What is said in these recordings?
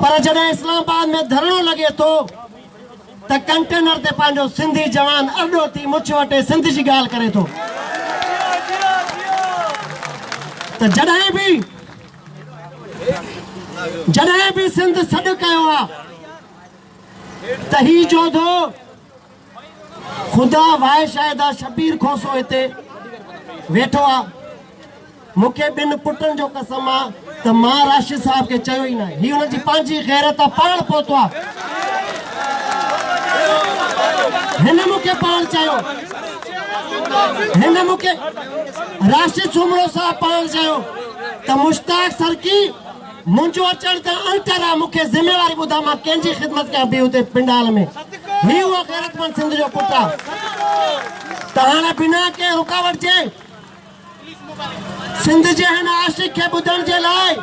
पर जॾहिं इस्लामाबाद में धरणो लगे तो त कंटेनर ते पंहिंजो सिंधी जवान अड्डो थी मुछ वटे सिंध जी ॻाल्हि करे थो। त जॾहिं भी सिंध सॾु कयो आहे त ही जोधो खुदा वाहे शायदा शबीर खोसो हिते वेठो आहे। मूंखे ॿिनि पुटनि जो कसम आहे त मां राशिद साहब खे चयो ई न, ही हुन जी पंहिंजी गैरत पाण पहुतो आहे। हिन मूंखे पाण चयो, हिन मूंखे राशिद सुमरो साहब पाण चयो त मुश्ताक सरकी मुंहिंजो अचण त अंतर आहे, मूंखे ज़िम्मेवारी ॿुधा, मां कंहिंजी ख़िदमत कयां बि हुते पिंडाल में। ही उहो गैरतमंद सिंध जो पुटु आहे। त हाणे बिना के रुकावट जे सिंध जे हिन आशिक़ खे ॿुधण जे लाइ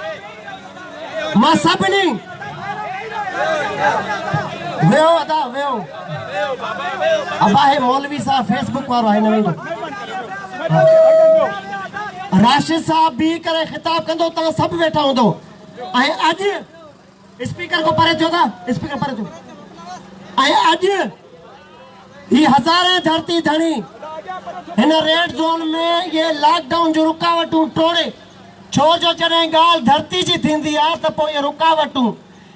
मां सभिनी वियो अदा वियो अब आहे मौलवी साहब फेसबुक वारो आहे न वेंदो राशिद साहब भी करे खिताब कंदो, तव्हां सभु वेठा हूंदो। ऐं अॼु स्पीकर को परे थियो था, स्पीकर परे थियो। ऐं अॼु ही हज़ारे धरती धणी हिन रेड जोन में ये लॉकडाउन जो रुकावटूं तोड़े, छो जो जॾहिं ॻाल्हि धरती जी थींदी आहे त पोइ ये रुकावटूं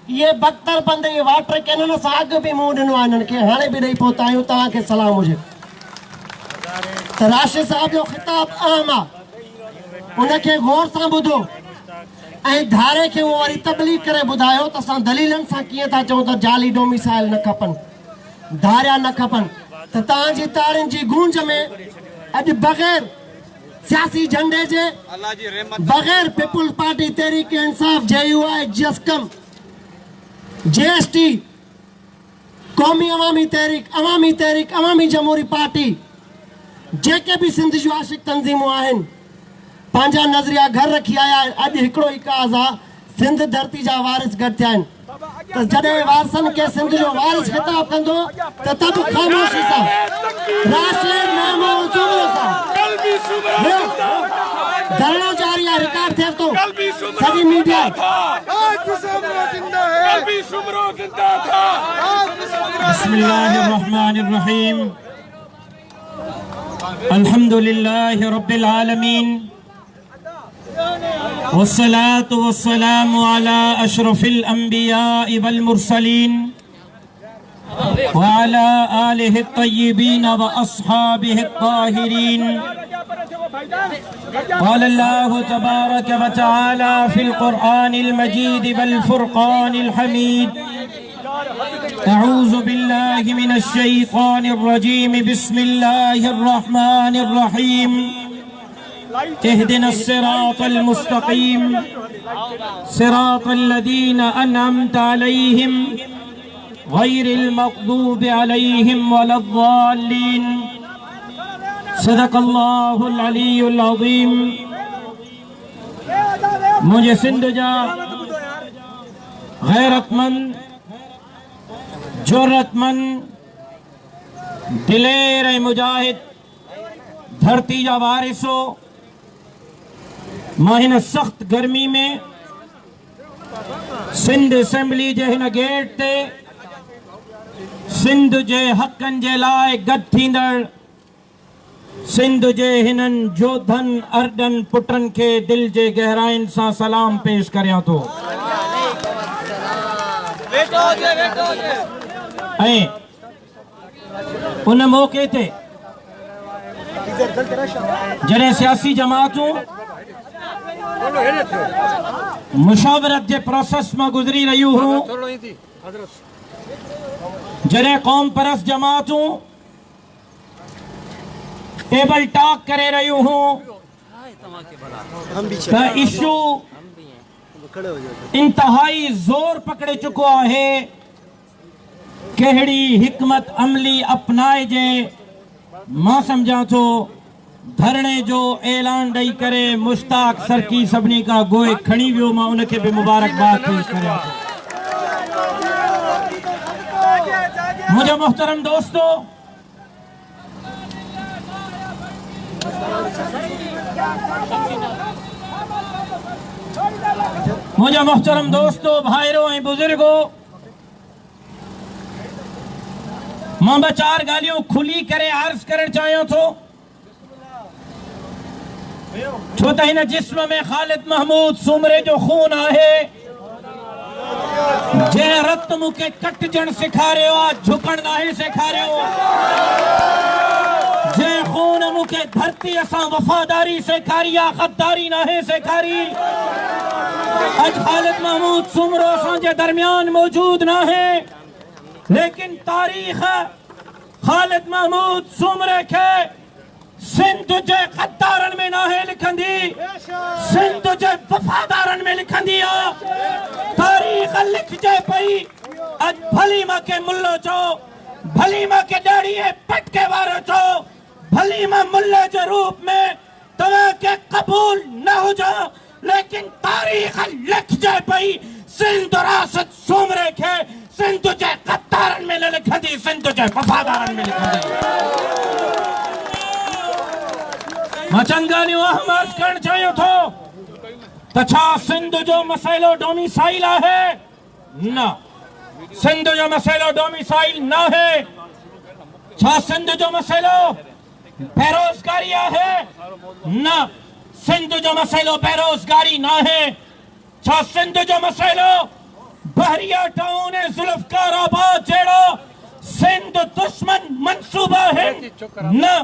ये बख्तर बंद ये वाटर कैनन सां अॻु बि मुंहुं ॾिनो आहे हिननि खे, हाणे बि ॾेई पहुता आहियूं। तव्हांखे सलाम हुजे त राशिद साहब जो ख़िताब अहम आहे, उनखे गौर सां ॿुधो ऐं धारे खे उहो वरी तबलीग करे ॿुधायो त असां दलीलनि सां कीअं था चऊं त जाली डोमिसाइल न खपनि, धारिया न खपनि। त तव्हांजी ताड़ियुनि जी गूंज में अॼु बग़ैर सियासी झंडे जे, बग़ैर people's party Tehreek Insaf JUI जस्कम JST कौमी अवामी तहरीक अवामी जमहूरी पार्टी जेके भी सिंध जो आशिक़ तंज़ीमूं आहिनि पंहिंजा नज़रिया घर रखी आया आहिनि। अॼु हिकिड़ो ई काज़ आहे, सिंध धरती जा वारिस गॾु थिया आहिनि। त जॾहिं वारसनि खे सिंध जो वारिस ख़िताब कंदो त तब ख़ामोशी सां राशिद महमूद सुमरो सां धरणो जारी आहे, रिकॉर्ड थिए थो सॼी मीडिया। बिस्मिल्लाहिर्रहमानिर्रहीम अल्हम्दुलिल्लाहि रब्बिल आलमीन वस्सलातु वस्सलामु अला अशरफिल अंबिया वल मुरसलीन व अला आलिहि तय्यिबीन व अस्हाबिहि ताहिरीन। قال الله تبارك وتعالى في القرآن المجيد والفرقان الحميد أعوذ بالله من الشيطان الرجيم بسم الله الرحمن الرحيم اهدنا الصراط المستقيم صراط الذين أنعمت عليهم غير المغضوب عليهم ولا الضالين صدق الله العلي العظيم। मुझे सिंध जा गैरतमंद जुर्रतमंद दिलेर ऐं मुजाहिद धरती जा वारिसो, मां हिन सख्त गर्मी में सिंध असेंबली जे हिन गेट ते सिंध जे हक़नि जे लाइ गॾु थींदड़ सिंध जे हिननि जोधन अर्डन पुटनि खे दिल जे गहराइनि सां सलाम पेश करियां थो। ऐं उन मौके ते जॾहिं सियासी जमातूं मुशावरत जे प्रोसेस मां गुज़री रहियूं हुयूं, जॾहिं क़ौम परस्त जमातूं टेबल टॉक करे रहियूं हूं त इशू इंतहाई ज़ोर पकड़े चुको है। कहिड़ी हिकमत अमली अपनाइजे, मां सम्झां थो धरणे जो ऐलान ॾेई करे मुश्ताक सरकी सभिनी खां गोए खणी वियो, मां उनखे बि मुबारकबाद पेश करियां थो। मुंहिंजो मोहतरम दोस्तो, मुझे मोहतरम दोस्तों भाइरों ऐं बुजुर्गो मां ब चार ॻाल्हियूं खुली करे अर्ज़ करण चाहियां थो छो त हिन जिस्म में ख़ालिद महमूद सूमरे जो खून आहे जंहिं रत मूंखे कटजण सेखारियो आहे झुकण नाहे सेखारियो जंहिं खून मूंखे धरतीअ सां वफ़ादारी सेखारी आहे गद्दारी नाहे सेखारी अज ख़ालिद महमूद सूमरो असांजे दरमियान मौजूद नाहे लेकिन तारीख़ ख़ालिद महमूद सूमरे के सिंध जे गद्दारन में नाहे लिखंदी सिंध जे वफ़ादारन में लिखंदी तारीख़ लिखजे पई अज भली मां के मुल्लो चो भली मां के ॾाड़ी पटके वारो चो भली मां मुल्ले जे रूप में तव्हां के कबूल न हुजा लेकिन तारीख़ लिखजे पई सिंध रासत सूमरे के सिंध जे गद्दारन में न लिखंदी सिंध जे वफ़ादारन में लिखंदी मां चंद ॻाल्हियूं अहम अर्ज़ करण चाहियां थो त छा सिंध जो मसइलो डोमिसाइल आहे न सिंध जो मसइलो डोमिसाइल न आहे छा सिंध जो मसइलो बेरोज़गारी आहे न सिंध जो मसइलो बेरोज़गारी न आहे छा सिंध जो मसइलो बहरिया टाउन ऐं ज़ुल्फ़कार आबाद जहिड़ो सिंध दुश्मन मंसूबा आहिनि न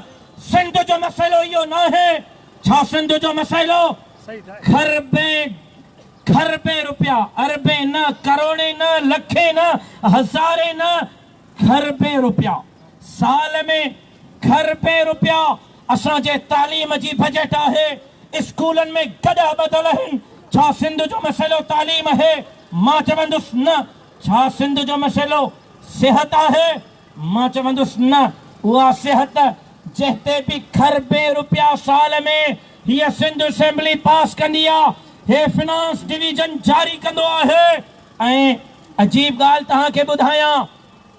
सिंध जो मसइलो इहो न आहे छा सिंध जो मसइलो खरबे रुपया अरबे न करोड़े न लखे न हज़ारे न खरबे रुपया साल में खरबे रुपया असांजे तालीम जी बजट आहे स्कूलन में गॾा बदल आहिनि छा सिंध जो मसइलो तालीम आहे मां चवंदुसि न छा सिंध जो मसइलो सिहत आहे मां चवंदुसि न उहा सिहत जंहिंते बि खरबे रुपया साल में हीअ सिंध असेंबली पास कंदी आहे हे फिनांस डिवीजन जारी कंदो आहे ऐं अजीब ॻाल्हि तव्हांखे ॿुधायां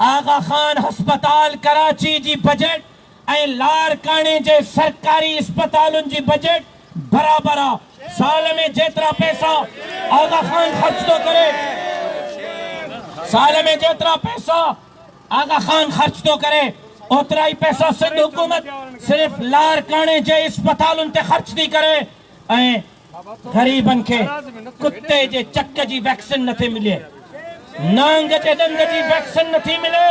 आगा खान हस्पताल कराची जी बजट ऐं लारकाणे जे सरकारी अस्पतालुनि जी बजट बराबर आहे साल में जेतिरा पैसा आगा खान ख़र्च थो करे साल में जेतिरा पैसा आगा खान ख़र्च थो करे ओतिरा ई पैसा सिंध हुकूमत सिर्फ लारकाणे जे अस्पतालुनि ते ख़र्च थी करे ऐं ग़रीबनि खे कुते जे चक जी वैक्सीन नथी मिले नांग जे ॾंग जी वैक्सीन नथी मिले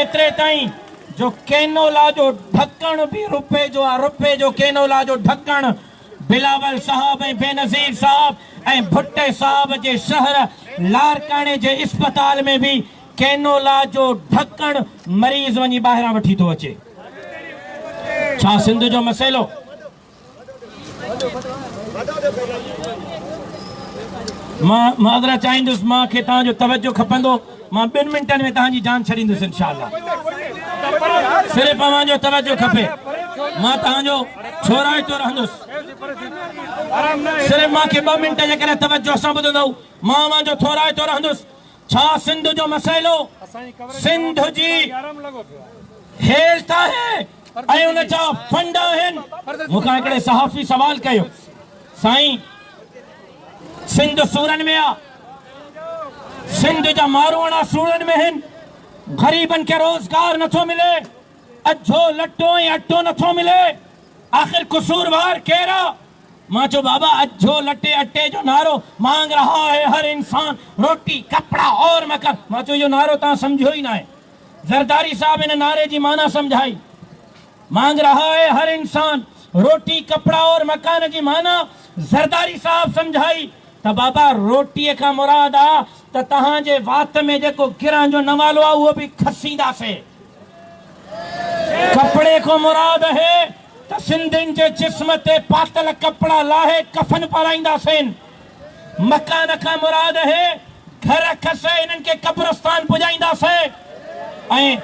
एतिरे ताईं जो केनोला जो ढक्कण भी रुपए जो आहे रुपए जो केनोला जो ढक्कण बिलावल साहब ऐं बेनज़ीर साहब ऐं भुट्टे साहब जे शहर लारकाणे जे अस्पताल में भी केनोला जो ढक्कण मरीज़ वञी ॿाहिरां वठी थो अचे छा सिंध जो मसइलो मां माज़रत चाहींदुसि मां खे तव्हांजो तवजो खपंदो मां 2 मिंटनि में तव्हांजी जान छॾींदुसि इंशाअल्लाह सिर्फ़ु तव्हांजो तवजो खपे मां तव्हांजो छोराइतो रहंदुसि सिर्फ़ु मूंखे 2 मिंट जे करे तवजो सां ॿुधंदव मां मुंहिंजो छोराइतो रहंदुसि छा सिंध जो मसइलो सिंध जी हेल्थ आहे ऐं उन जा फंड आहिनि मूंखां हिकिड़े सहाफ़ी सवाल कयो साईं सिंध सूरन में आहे सिंध जा मारूअणा सूरन में आहिनि ग़रीबनि खे रोज़गार नथो मिले अझो लटो ऐं अटो नथो मिले आख़िर कसूरवार केरु आहे मां चयो बाबा अझो लटे अटे जो नारो मांग रहा है हर इंसान रोटी कपड़ा और मकान मां चयो इहो नारो तव्हां सम्झो ई न आहे ज़रदारी साहब इन नारे जी माना सम्झाई मांग रहा है हर इंसान रोटी कपड़ा और मकान जी माना ज़रदारी साहब सम्झाई त बाबा रोटीअ खां मुराद आहे त तव्हांजे वात में जेको गिरहं जो नवालो आहे उहो बि खसींदासीं कपड़े को मुराद है त सिंधियुनि जे जिस्म ते पातल कपड़ा लाहे कफन पाराईंदासीं मकान खां मुराद है घर खसे इन्हनि खे कब्रस्तान पुॼाईंदासीं ऐं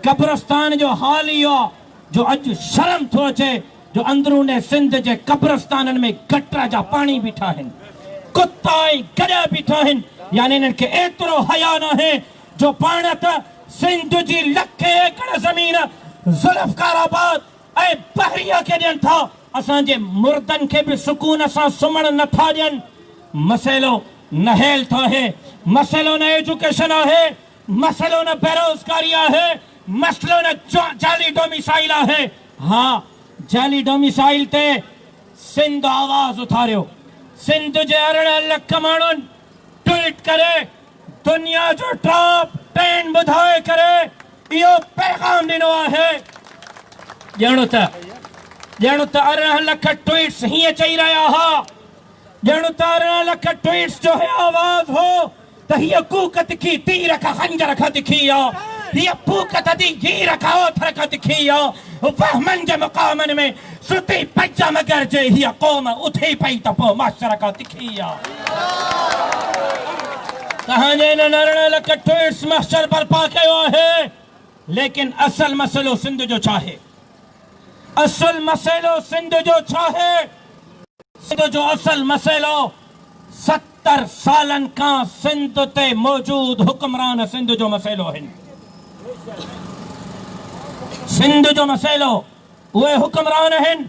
कब्रस्तान जो हाल इहो आहे जो अॼु शर्म थो अचे जो अंदरूने सिंध जे कब्रस्ताननि में गटर जा पाणी बीठा आहिनि कुत्ता ऐं गॾा बीठा आहिनि यानी इन्हनि खे एतिरो हया न आहे जो पाण त सिंध जी लखे एकड़ ज़मीन ज़ुल्फ़कार आबाद बहरिया के ॾियनि था असांजे मुर्दनि खे बि सुकून सां सुम्हण नथा ॾियनि मसइलो न हेल्थ आहे, मसइलो न एजुकेशन आहे, मसइलो न बेरोजगारी आहे, मसइलो न जाली डोमिसाइल आहे। हाँ, जाली डोमिसाइल ते सिंध आवाज उथारियो। सिंध जे 18 लख माण्हुनि ट्वीट करे दुनिया जो टॉप 10 ॿुधाए करे इहो पैगाम ॾिनो आहे। ॼण त 18 लख ट्वीट्स हीअं चई रहिया हुआ, ॼण त 18 लख ट्वीट्स जो है आवाज हो त हीअ कूक तिखी तीर खां खंजर खां तिखी आ, हीअ फूक तदी हीर खां ओथर खां तिखी आ। वहमन जे मुक़ामनि में सुती पज मगर जे हीअ क़ौम उथी पई त पोइ माशर खां तिखी आ। तव्हांजे इन 18 लख ट्वीट्स मास्टर बर्पा कयो आहे, लेकिन असल मसइलो सिंध जो छा आहे? असल मसइलो सिंध जो छा आहे? सिंध जो असल मसइलो 70 सालन खां सिंध ते मौजूद हुक्मरान सिंध जो मसइलो आहिनि। सिंध जो मसइलो उहे हुक्मरान आहिनि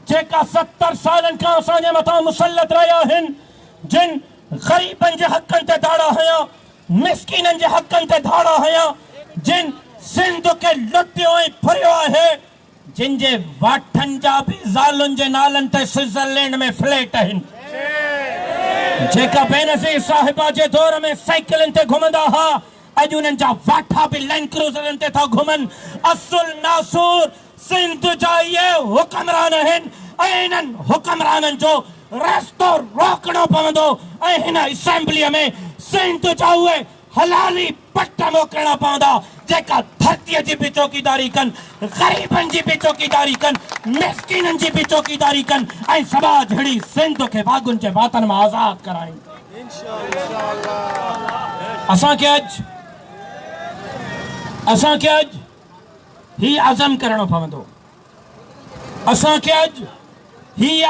जेका 70 सालन खां असांजे मथां मुसलत रहिया आहिनि, जिन ग़रीबनि जे हक़नि ते धाड़ा हया, मिसकीननि जे हक़नि ते धाड़ा हया, जिन सिंध खे लुटियो ऐं फुरियो आहे, जिन जे वाठनि जा बि ज़ालुनि जे नालनि ते स्विट्ज़रलैंड में फ्लैट आहिनि, जेका बेनज़ीर साहिबा जे दौर में साइकिलनि ते घुमंदा हुआ, अॼु उन्हनि जा वाठा बि लैंड क्रूज़रनि ते था घुमनि। असुल नासूर सिंध जा इहे हुक्मरान आहिनि ऐं इन्हनि हुक्मराननि जो रस्तो रोकणो पवंदो ऐं हिन असेंबलीअ में सिंध जा उहे हलाली पट मोकिलणा पवंदा जेका धरतीअ जी बि चौकीदारी कनि, ग़रीबनि जी बि चौकीदारी कनि, मिसकीननि जी बि चौकीदारी कनि ऐं समाज हिड़ी सिंध खे भागुनि जे वातनि मां आज़ाद कराइनि। असांखे अॼु ही आज़म करणो पवंदो। असांखे अॼु ही